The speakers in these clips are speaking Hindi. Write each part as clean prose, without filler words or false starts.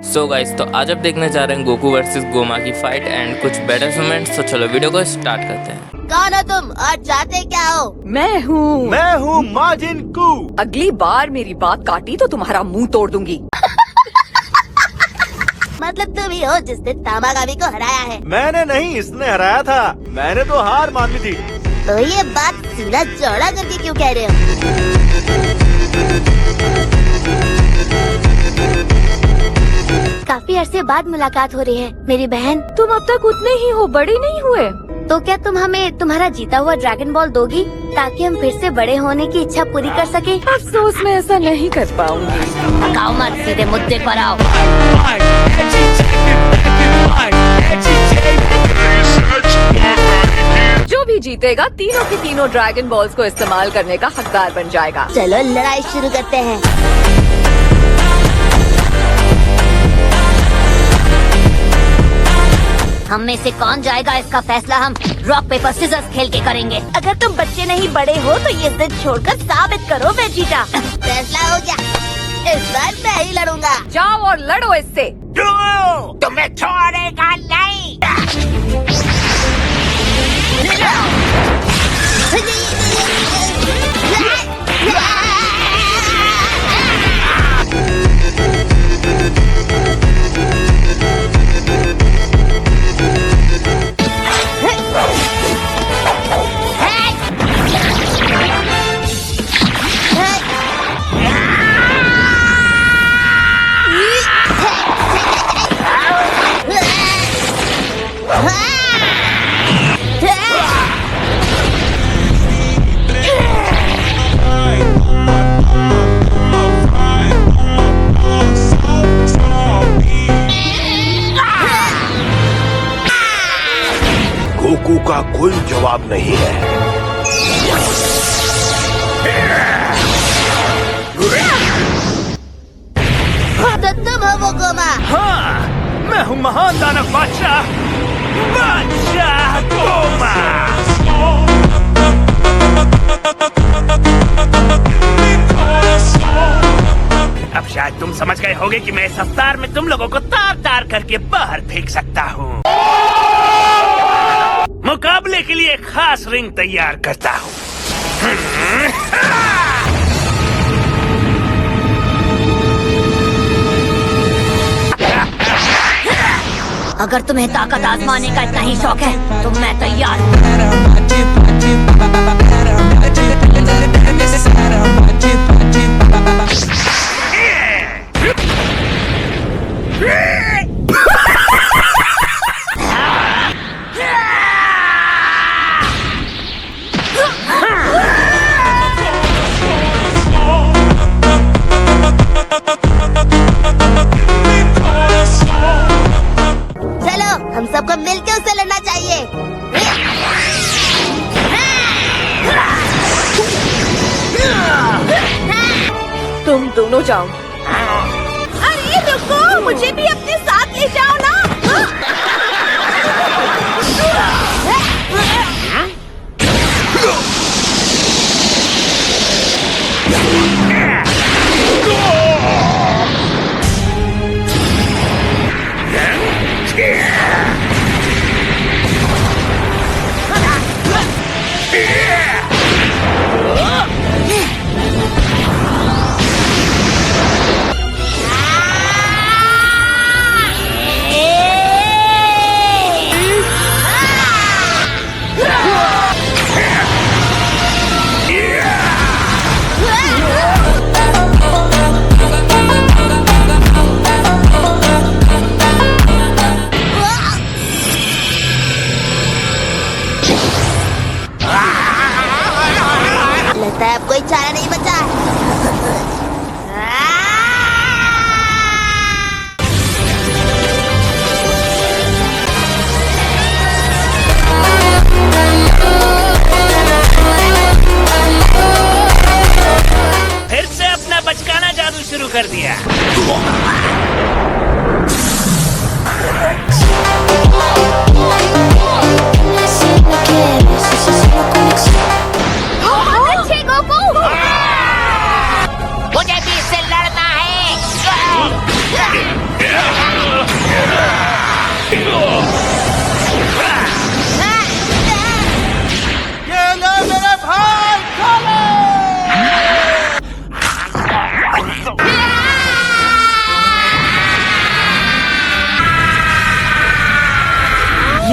सो गाइस, तो आज आप देखने जा रहे हैं गोकू वर्सेस गोमा की फाइट एंड कुछ बेटर मोमेंट्स। तो चलो वीडियो को स्टार्ट करते हैं। कौन हो तुम और जाते क्या हो? मैं हूँ माजिन कू। अगली बार मेरी बात काटी तो तुम्हारा मुंह तोड़ दूंगी। मतलब तुम ही हो जिसने तामागामी को हराया है। मैंने नहीं, इसने हराया था। मैंने तो हार मान ली थी। तो ये बात सीधा चौड़ा करके क्यों कह रहे हो? काफी अरसे बाद मुलाकात हो रही है मेरी बहन। तुम अब तक उतने ही हो, बड़े नहीं हुए। तो क्या तुम हमें तुम्हारा जीता हुआ ड्रैगन बॉल दोगी ताकि हम फिर से बड़े होने की इच्छा पूरी कर सके? अफसोस मैं ऐसा नहीं कर पाऊंगी। आओ मत, सीधे मुद्दे पर आओ। जो भी जीतेगा तीनों के तीनों ड्रैगन बॉल्स को इस्तेमाल करने का हकदार बन जाएगा। चलो लड़ाई शुरू करते हैं। हम में से कौन जाएगा इसका फैसला हम रॉक पेपर सिजर्स खेल के करेंगे। अगर तुम बच्चे नहीं बड़े हो तो ये जिद छोड़कर साबित करो वेजिटा। फैसला हो गया, इस बार मैं ही लड़ूंगा। जाओ और लड़ो इससे। तुम्हें छोड़ेगा नहीं। गोकू का कोई जवाब नहीं है। तो तुम हो वो गोमा। हाँ, मैं हूँ महान दानव बादशाह गोमा। अब शायद तुम समझ गए होगे कि मैं इस अवतार में तुम लोगों को तार तार करके बाहर फेंक सकता हूँ। मुकाबले के लिए खास रिंग तैयार करता हूँ। अगर तुम्हें ताकत आजमाने का इतना ही शौक है तो मैं तैयार हूँ। हम सबको मिलकर उससे लड़ना चाहिए। तुम दोनों जाओ। अरे रुको, मुझे भी अपने साथ ले जाओ ना।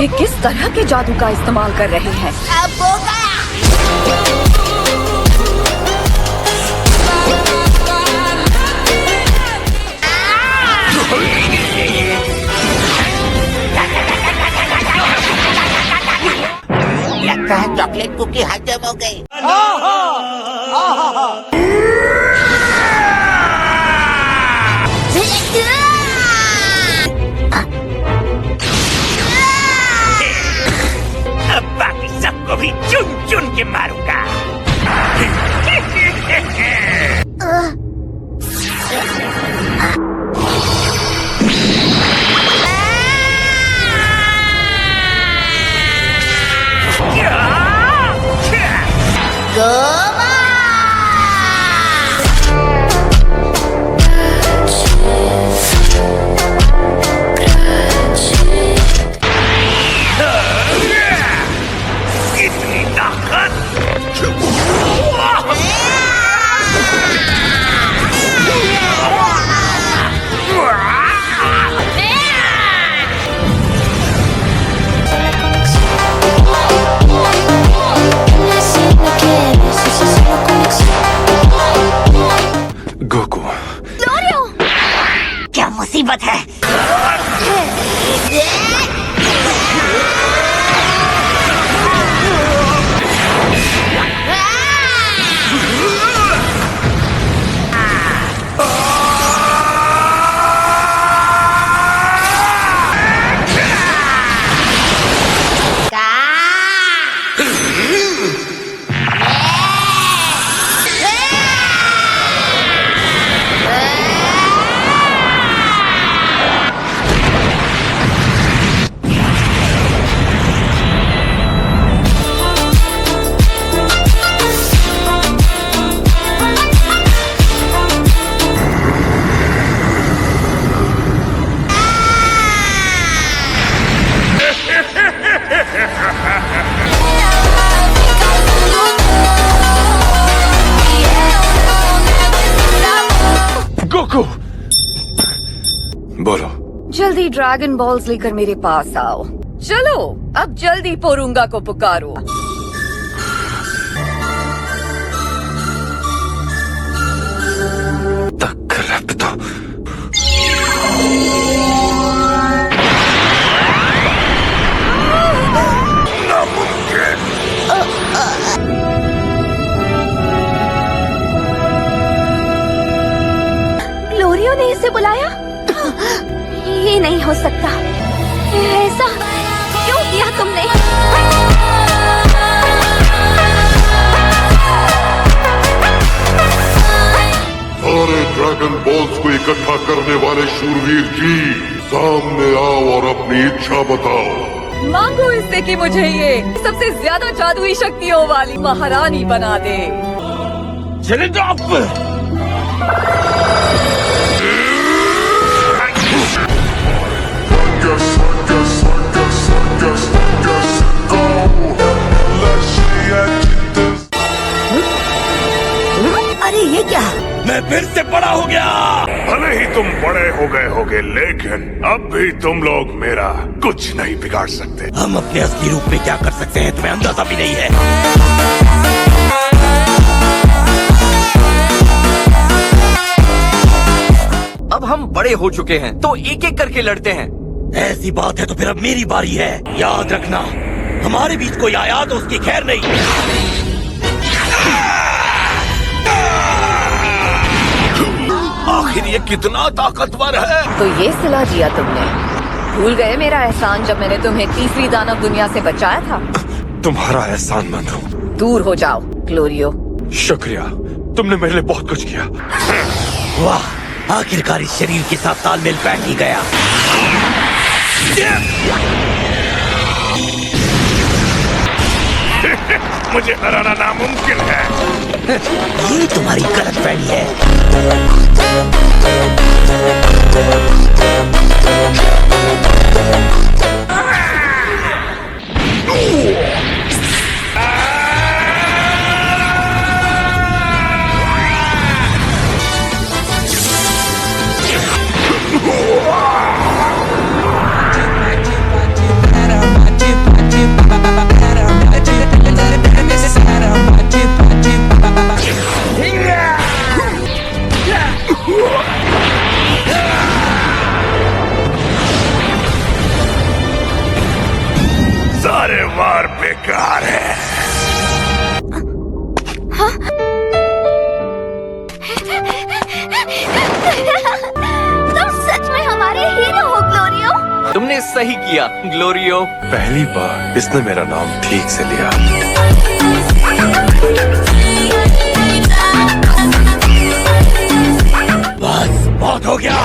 ये किस तरह के जादू का इस्तेमाल कर रहे हैं? अब हो गया। लगता है चॉकलेट कुकी हजम हो गई। अब बाकी सबको भी चुन चुन के मारूंगा। इतनी ताकत! गोकू, क्या मुसीबत है? गोकू, बोलो। जल्दी ड्रैगन बॉल्स लेकर मेरे पास आओ। चलो अब जल्दी पोरुंगा को पुकारो। तक रब्तो। ग्लोरियो ने इसे बुलाया? ये नहीं हो सकता। ऐसा क्यों किया तुमने? सारे ड्रैगन बॉल्स को इकट्ठा करने वाले शूरवीर जी, सामने आओ और अपनी इच्छा बताओ। मांगो इससे कि मुझे ये सबसे ज्यादा जादुई शक्तियों वाली महारानी बना दे। अरे ये क्या? मैं फिर से बड़ा हो गया। भले ही तुम बड़े हो गए होगे, लेकिन अब भी तुम लोग मेरा कुछ नहीं बिगाड़ सकते। हम अपने असली रूप में क्या कर सकते हैं तुम्हें अंदाजा भी नहीं है। अब हम बड़े हो चुके हैं तो एक एक करके लड़ते हैं। ऐसी बात है तो फिर अब मेरी बारी है। याद रखना, हमारे बीच कोई आया तो उसकी खैर नहीं। आखिर ये कितना ताकतवर है? तो ये सिला दिया तुमने? भूल गए मेरा एहसान जब मैंने तुम्हें तीसरी दानव दुनिया से बचाया था? तुम्हारा एहसान मंद हूँ। दूर हो जाओ ग्लोरियो। शुक्रिया, तुमने मेरे लिए बहुत कुछ किया। वाह, आखिरकार इस शरीर के साथ तालमेल बैठ ही गया। मुझे हराना नामुमकिन है। ये तुम्हारी गलतफहमी है। सही किया ग्लोरियो। पहली बार इसने मेरा नाम ठीक से लिया। बस बहुत हो गया।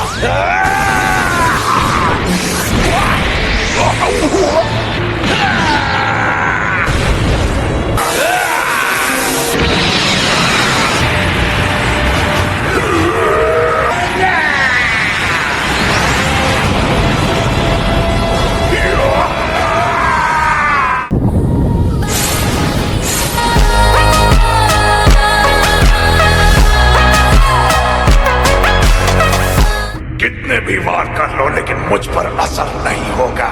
कितने भी वार कर लो लेकिन मुझ पर असर नहीं होगा।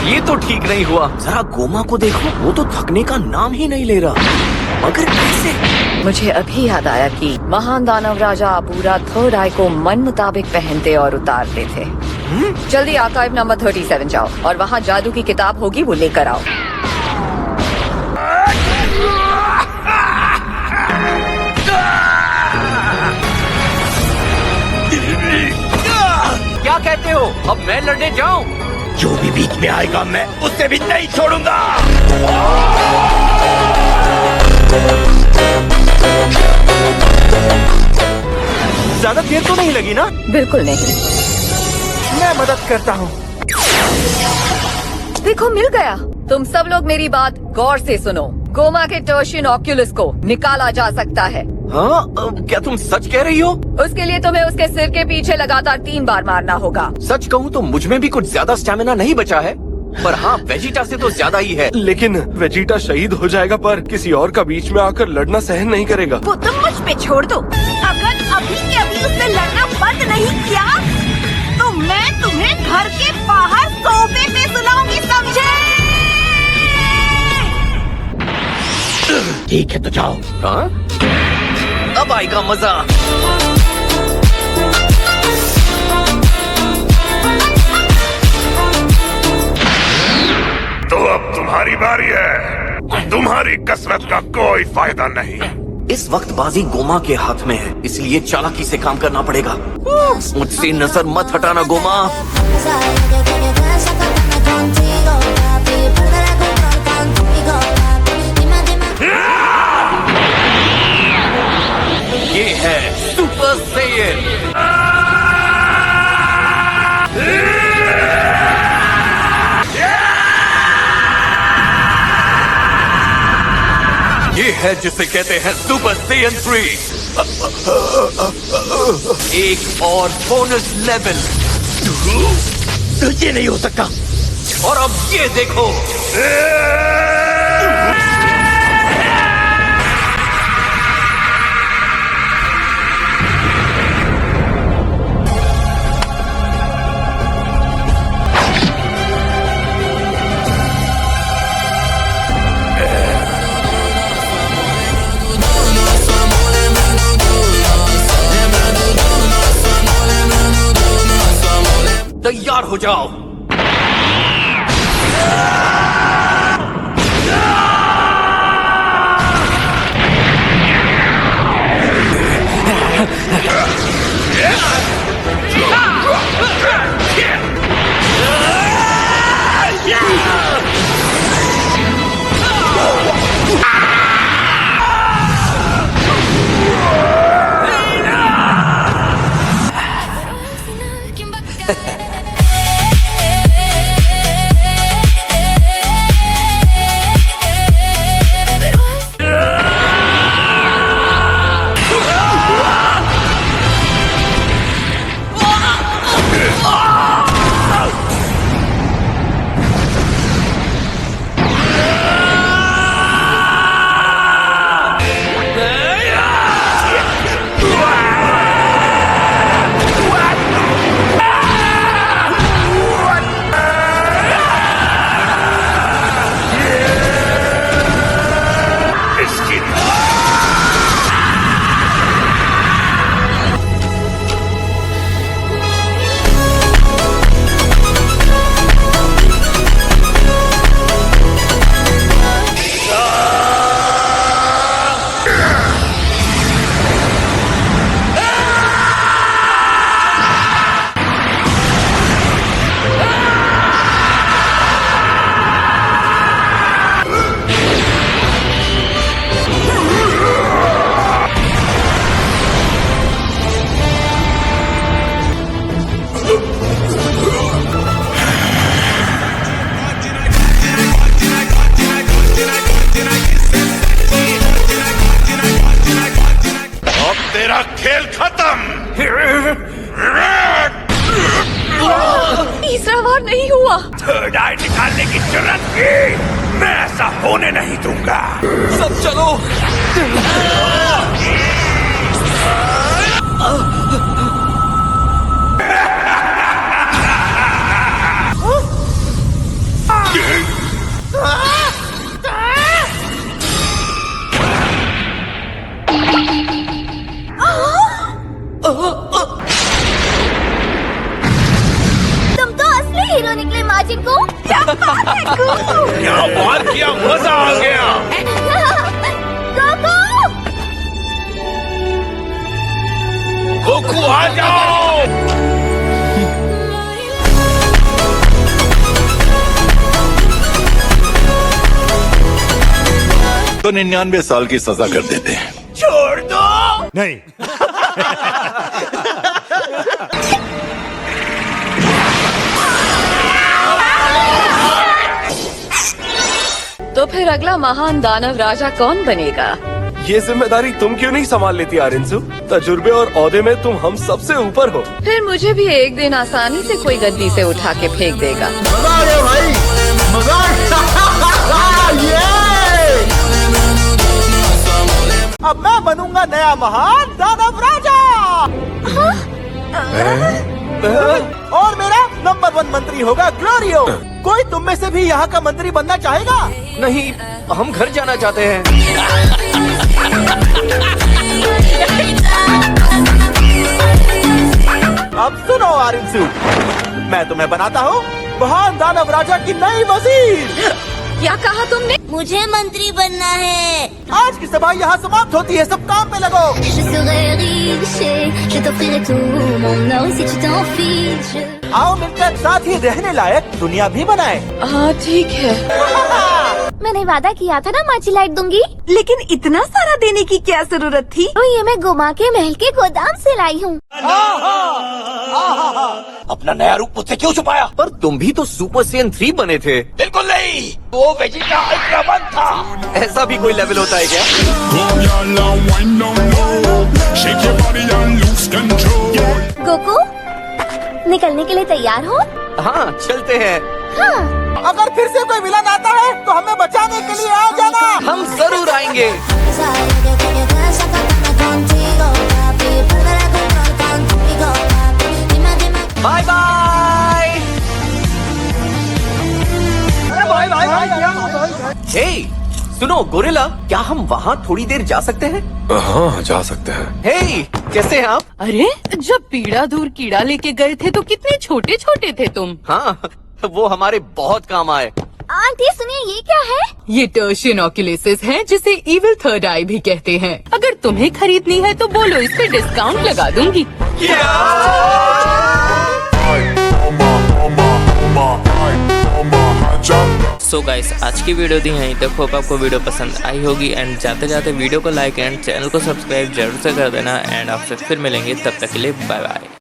ये तो ठीक नहीं हुआ। जरा गोमा को देखो, वो तो थकने का नाम ही नहीं ले रहा। मगर कैसे? मुझे अभी याद आया कि महान दानव राजा अपूरा थर्ड आई को मन मुताबिक पहनते और उतारते थे। जल्दी आर्काइव नंबर 37 जाओ और वहाँ जादू की किताब होगी, वो लेकर आओ। क्या कहते हो? अब मैं लड़ने जाऊं? जो भी बीच में आएगा मैं उससे भी नहीं छोड़ूंगा। ज्यादा देर तो नहीं लगी ना? बिल्कुल नहीं। मैं मदद करता हूँ। देखो मिल गया। तुम सब लोग मेरी बात गौर से सुनो। गोमा के टर्शियन ऑक्यूलस को निकाला जा सकता है। हाँ, क्या तुम सच कह रही हो? उसके लिए तुम्हें उसके सिर के पीछे लगातार 3 बार मारना होगा। सच कहूँ तो मुझ में भी कुछ ज्यादा स्टैमिना नहीं बचा है, पर हाँ वेजिटा से तो ज्यादा ही है। लेकिन वेजिटा शहीद हो जाएगा पर किसी और का बीच में आकर लड़ना सहन नहीं करेगा। वो तुम मुझ पे छोड़ दो। अगर अभी के अभी उससे लड़ना बंद नहीं किया तो मैं तुम्हें घर के बाहर सोफे पे सुलाऊंगी, समझे? ठीक है तो जाओ। हाँ? अब आएगा मजा। तो अब तुम्हारी बारी है। तुम्हारी कसरत का कोई फायदा नहीं। इस वक्त बाजी गोमा के हाथ में है, इसलिए चालाकी से काम करना पड़ेगा। मुझसे नजर मत हटाना गोमा। ये है सुपर सैयन। ये है जिसे कहते हैं सुपर सैयन 3। एक और बोनस लेवल। ये नहीं हो सकता। और अब ये देखो। तैयार हो जाओ। तीसरा बार नहीं हुआ। थर्ड आई निकालने की जरूरत की मैं ऐसा होने नहीं दूंगा। सब चलो। तुम तो असली हीरो निकले माजिद को। क्या बात है गोकू? क्या बात किया, मजा आ गया। गोकू! गोकू आ जाओ। तो 99 साल की सजा कर देते हैं। छोड़ दो। नहीं। तो फिर अगला महान दानव राजा कौन बनेगा? ये जिम्मेदारी तुम क्यों नहीं संभाल लेती आरिंसु? तजुर्बे और औहदे में तुम हम सबसे ऊपर हो। फिर मुझे भी एक दिन आसानी से कोई गद्दी से उठा के फेंक देगा। अब मैं बनूंगा नया महान दानव राजा। और मेरा नंबर 1 मंत्री होगा ग्लोरियो। कोई तुम में से भी यहाँ का मंत्री बनना चाहेगा? नहीं, हम घर जाना चाहते हैं। अब सुनो आरिंसु, मैं तुम्हें बनाता हूँ महान दानव राजा की नई वजीर। क्या कहा तुमने? मुझे मंत्री बनना है। आज की सभा यहाँ समाप्त होती है, सब काम पे लगो। Je serai riche, je t'offrirai tout mon or si tu t'en fiches. आओ मिलकर साथ ही रहने लायक दुनिया भी बनाए। हाँ ठीक है। मैंने वादा किया था ना माची लाइट दूंगी। लेकिन इतना सारा देने की क्या जरूरत थी? तो ये मैं गुमा के महल के गोदाम से लाई हूँ। अपना नया रूप मुझसे क्यों छुपाया? पर तुम भी तो सुपर सेन 3 बने थे। बिल्कुल नहीं, वो वेजिटा अल्ट्रा 1 था। ऐसा भी कोई लेवल होता है क्या? गोकू, निकलने के लिए तैयार हो? हाँ चलते हैं। हाँ। अगर फिर से कोई विलन आता है तो हमें बचाने के लिए आ जाना। हम जरूर आएंगे। Bye bye. Bye bye. हे सुनो गोरिल्ला, क्या हम वहाँ थोड़ी देर जा सकते हैं? हाँ जा सकते हैं। हे कैसे हैं आप? अरे जब पीड़ा दूर कीड़ा लेके गए थे तो कितने छोटे छोटे थे तुम। हाँ वो हमारे बहुत काम आए। आंटी सुनिए, ये क्या है? ये टर्शियन ऑक्यूलिसिस है जिसे इविल थर्ड आई भी कहते हैं। अगर तुम्हें खरीदनी है तो बोलो, इस पे डिस्काउंट लगा दूंगी। सो गाइस, आज की वीडियो थी यहीं तक। होप आपको वीडियो पसंद आई होगी एंड जाते जाते वीडियो को लाइक एंड चैनल को सब्सक्राइब जरूर से कर देना। एंड आपसे फिर मिलेंगे, तब तक के लिए बाय बाय।